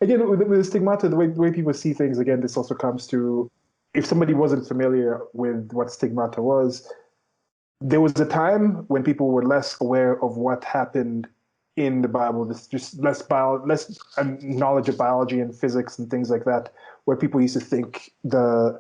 again, with stigmata, the way people see things, again, this also comes to if somebody wasn't familiar with what stigmata was, there was a time when people were less aware of what happened in the Bible. This just less knowledge of biology and physics and things like that, where people used to think the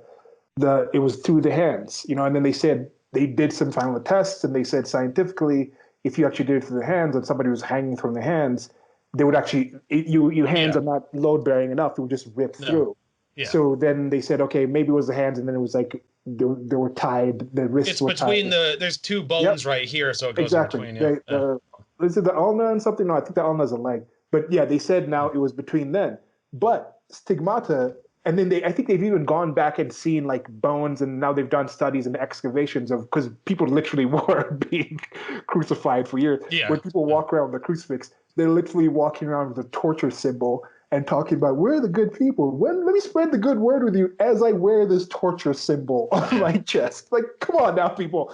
it was through the hands, and then they said they did some final tests and they said scientifically, if you actually did it through the hands and somebody was hanging from the hands, they would actually your hands Yeah. are not load bearing enough; it would just rip No. through. Yeah. So then they said, okay, maybe it was the hands, and then it was like they were tied, the wrists It's were between tied. there's two Yep, bones right here, so it goes in exactly. between. Yeah. Yeah. Is it the ulna and something? No, I think the ulna is a leg. But yeah, they said now it was between then. But stigmata, and then I think they've even gone back and seen like bones, and now they've done studies and excavations of because people literally were being crucified for years. Yeah. When people Yeah. walk around with a crucifix, they're literally walking around with a torture symbol and talking about we're the good people. Let me spread the good word with you as I wear this torture symbol on Yeah. my chest. Like, come on now, people.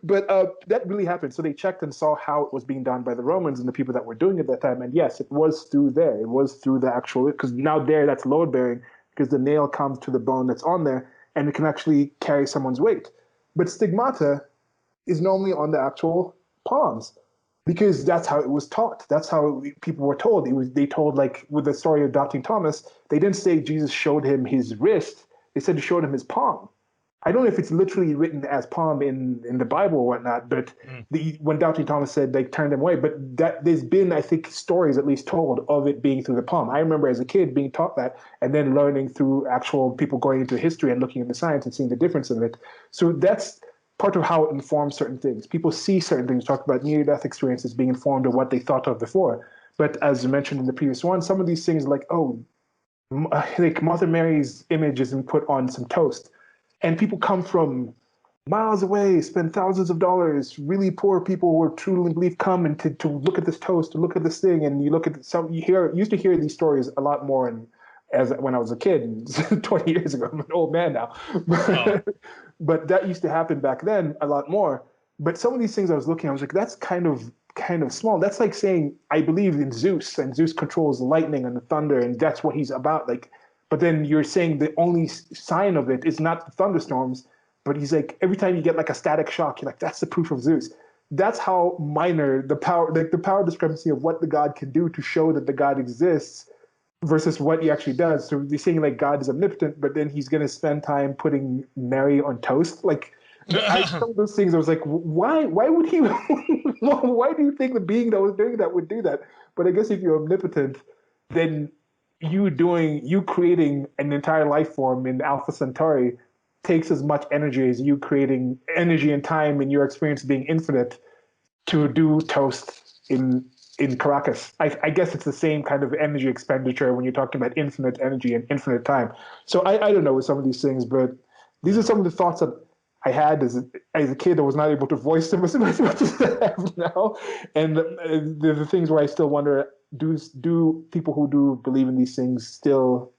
But that really happened. So they checked and saw how it was being done by the Romans and the people that were doing it at that time. And yes, it was through there. It was through the actual, because now there that's load bearing because the nail comes to the bone that's on there and it can actually carry someone's weight. But stigmata is normally on the actual palms because that's how it was taught. That's how people were told. They told like with the story of doubting Thomas, they didn't say Jesus showed him his wrist. They said he showed him his palm. I don't know if it's literally written as palm in the Bible or whatnot, but Mm. when Doubting Thomas said they turned him away, but that there's been, I think, stories at least told of it being through the palm. I remember as a kid being taught that and then learning through actual people going into history and looking into science and seeing the difference of it. So that's part of how it informs certain things. People see certain things, talk about near-death experiences being informed of what they thought of before. But as you mentioned in the previous one, some of these things like, oh, like Mother Mary's image isn't put on some toast and people come from miles away, spend thousands of dollars. Really poor people who truly believe come and to look at this toast, to look at this thing, and you look at some. Used to hear these stories a lot more, and as when I was a kid, 20 years ago. I'm an old man now, Oh. but that used to happen back then a lot more. But some of these things I was looking, I was like, that's kind of small. That's like saying I believe in Zeus, and Zeus controls the lightning and the thunder, and that's what he's about. Like, but then you're saying the only sign of it is not the thunderstorms, but he's like every time you get like a static shock, you're like that's the proof of Zeus. That's how minor the power, like the power discrepancy of what the god can do to show that the god exists versus what he actually does. So they're saying like God is omnipotent, but then he's gonna spend time putting Mary on toast. Like some of those things, I was like, why? Why would he? Why do you think the being that was doing that would do that? But I guess if you're omnipotent, then you creating an entire life form in Alpha Centauri takes as much energy as you creating energy and time in your experience being infinite to do toast in Caracas. I guess it's the same kind of energy expenditure when you're talking about infinite energy and infinite time. So I don't know with some of these things, but these are some of the thoughts that I had as a kid. I was not able to voice them as much as I have now, and the things where I still wonder: do people who do believe in these things still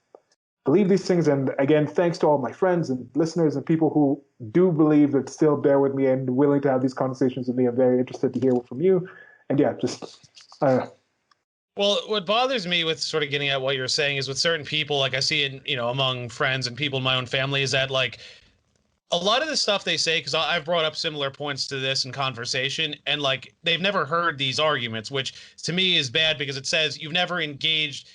believe these things? And again, thanks to all my friends and listeners and people who do believe that still bear with me and willing to have these conversations with me. I'm very interested to hear from you. And yeah, just Well, what bothers me with sort of getting at what you're saying is with certain people, like I see in, among friends and people in my own family, is that like a lot of the stuff they say, because I've brought up similar points to this in conversation, and like they've never heard these arguments, which to me is bad because it says you never engaged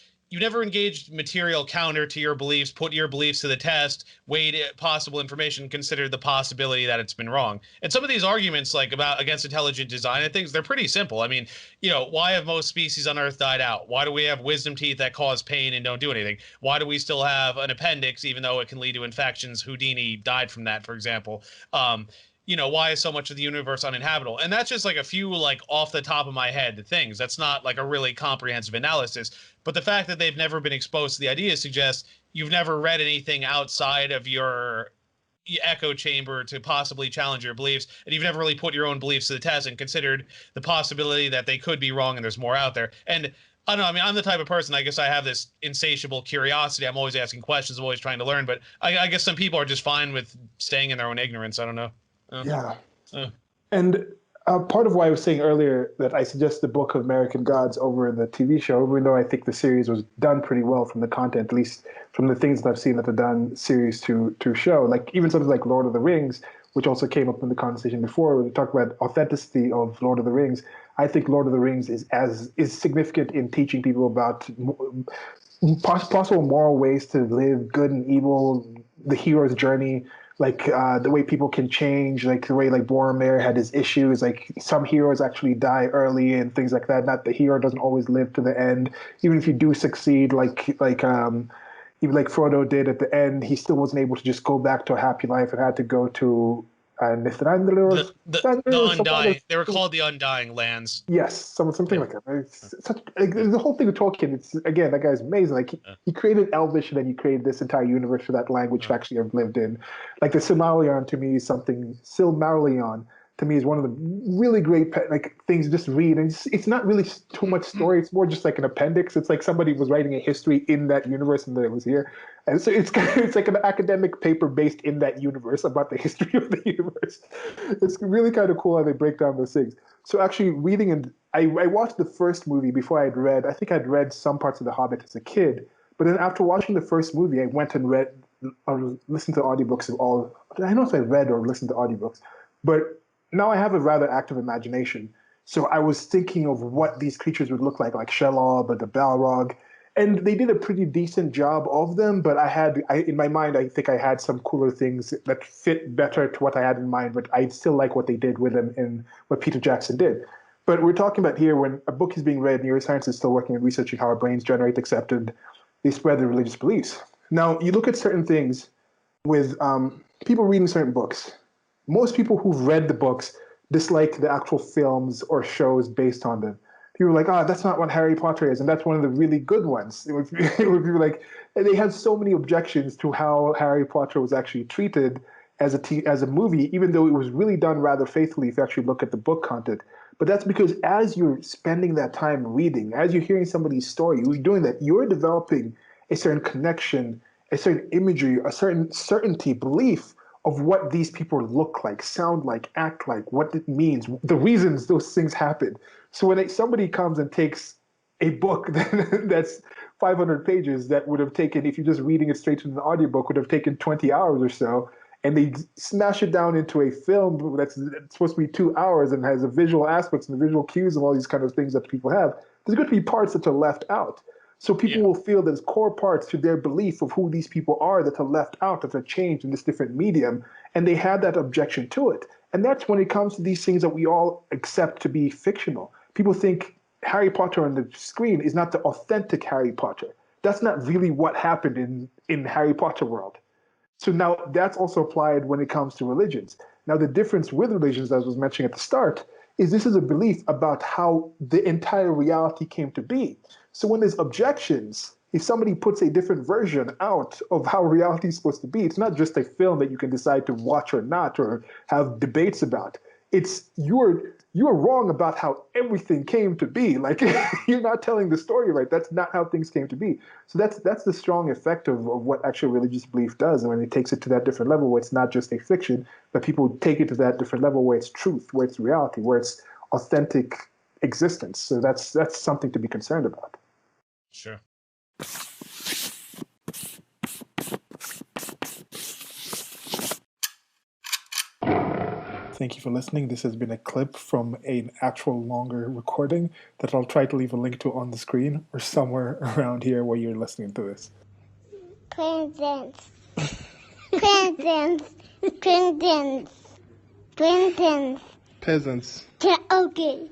material counter to your beliefs, put your beliefs to the test, weighed possible information, considered the possibility that it's been wrong. And some of these arguments, like about against intelligent design and things, they're pretty simple. I mean, why have most species on Earth died out? Why do we have wisdom teeth that cause pain and don't do anything? Why do we still have an appendix, even though it can lead to infections? Houdini died from that, for example. Why is so much of the universe uninhabitable? And that's just like a few, like off the top of my head things. That's not like a really comprehensive analysis. But the fact that they've never been exposed to the idea suggests you've never read anything outside of your echo chamber to possibly challenge your beliefs, and you've never really put your own beliefs to the test and considered the possibility that they could be wrong and there's more out there. And I don't know. I mean, I'm the type of person. I guess I have this insatiable curiosity. I'm always asking questions. I'm always trying to learn. But I guess some people are just fine with staying in their own ignorance. I don't know. yeah. Uh, And Part of why I was saying earlier that I suggest the Book of American Gods over the TV show, even though I think the series was done pretty well from the content, at least from the things that I've seen that they've done series to show. Like even something like Lord of the Rings, which also came up in the conversation before, when we talked about authenticity of Lord of the Rings. I think Lord of the Rings is significant in teaching people about possible moral ways to live, good and evil, the hero's journey, like the way people can change, like the way like Boromir had his issues, like some heroes actually die early and things like that. Not the hero doesn't always live to the end. Even if you do succeed, even like Frodo did at the end, he still wasn't able to just go back to a happy life and had to go to Nithrandir The or some other. Undying. They were called the Undying Lands. Yes, something Yeah. like that. It's such, like, the whole thing with Tolkien. It's again, that guy's amazing. Like he created Elvish, and then he created this entire universe for that language to actually have lived in. Like the Silmarillion to me is something. Silmarillion to me is one of the really great like things to just read, and it's not really too much story. It's more just like an appendix. It's like somebody was writing a history in that universe, and that it was here. And so it's like an academic paper based in that universe about the history of the universe. It's really kind of cool how they break down those things. So actually reading, and I watched the first movie before I'd read. I think I'd read some parts of The Hobbit as a kid, but then after watching the first movie, I went and read or listened to audiobooks of all. I don't know if I read or listened to audiobooks, but now I have a rather active imagination. So I was thinking of what these creatures would look like Shelob or the Balrog, and they did a pretty decent job of them. But in my mind, I think I had some cooler things that fit better to what I had in mind. But I still like what they did with them in what Peter Jackson did. But we're talking about here when a book is being read, neuroscience is still working and researching how our brains generate, accept, and they spread their religious beliefs. Now, you look at certain things with people reading certain books. Most people who've read the books dislike the actual films or shows based on them. People are like, oh, that's not what Harry Potter is, and that's one of the really good ones. It would be like, and they have so many objections to how Harry Potter was actually treated as as a movie, even though it was really done rather faithfully if you actually look at the book content. But that's because as you're spending that time reading, as you're hearing somebody's story, you're doing that, you're developing a certain connection, a certain imagery, a certain certainty, belief of what these people look like, sound like, act like, what it means, the reasons those things happen. So when somebody comes and takes a book that's 500 pages that would have taken, if you're just reading it straight from the audiobook, would have taken 20 hours or so, and they smash it down into a film that's supposed to be 2 hours and has the visual aspects and the visual cues and all these kind of things that people have, there's going to be parts that are left out. So people will feel there's core parts to their belief of who these people are that are left out, that are changed in this different medium, and they have that objection to it. And that's when it comes to these things that we all accept to be fictional. People think Harry Potter on the screen is not the authentic Harry Potter. That's not really what happened in Harry Potter world. So now that's also applied when it comes to religions. Now the difference with religions, as I was mentioning at the start, is this is a belief about how the entire reality came to be. So when there's objections, if somebody puts a different version out of how reality is supposed to be, it's not just a film that you can decide to watch or not or have debates about. It's you're wrong about how everything came to be. Like you're not telling the story right. That's not how things came to be. So that's the strong effect of what actual religious belief does. And when it takes it to that different level where it's not just a fiction, but people take it to that different level where it's truth, where it's reality, where it's authentic existence. So that's something to be concerned about. Sure. Thank you for listening. This has been a clip from an actual longer recording that I'll try to leave a link to on the screen or somewhere around here where you're listening to this. Presents. Presents. Presents. Presents. Peasants. Okay.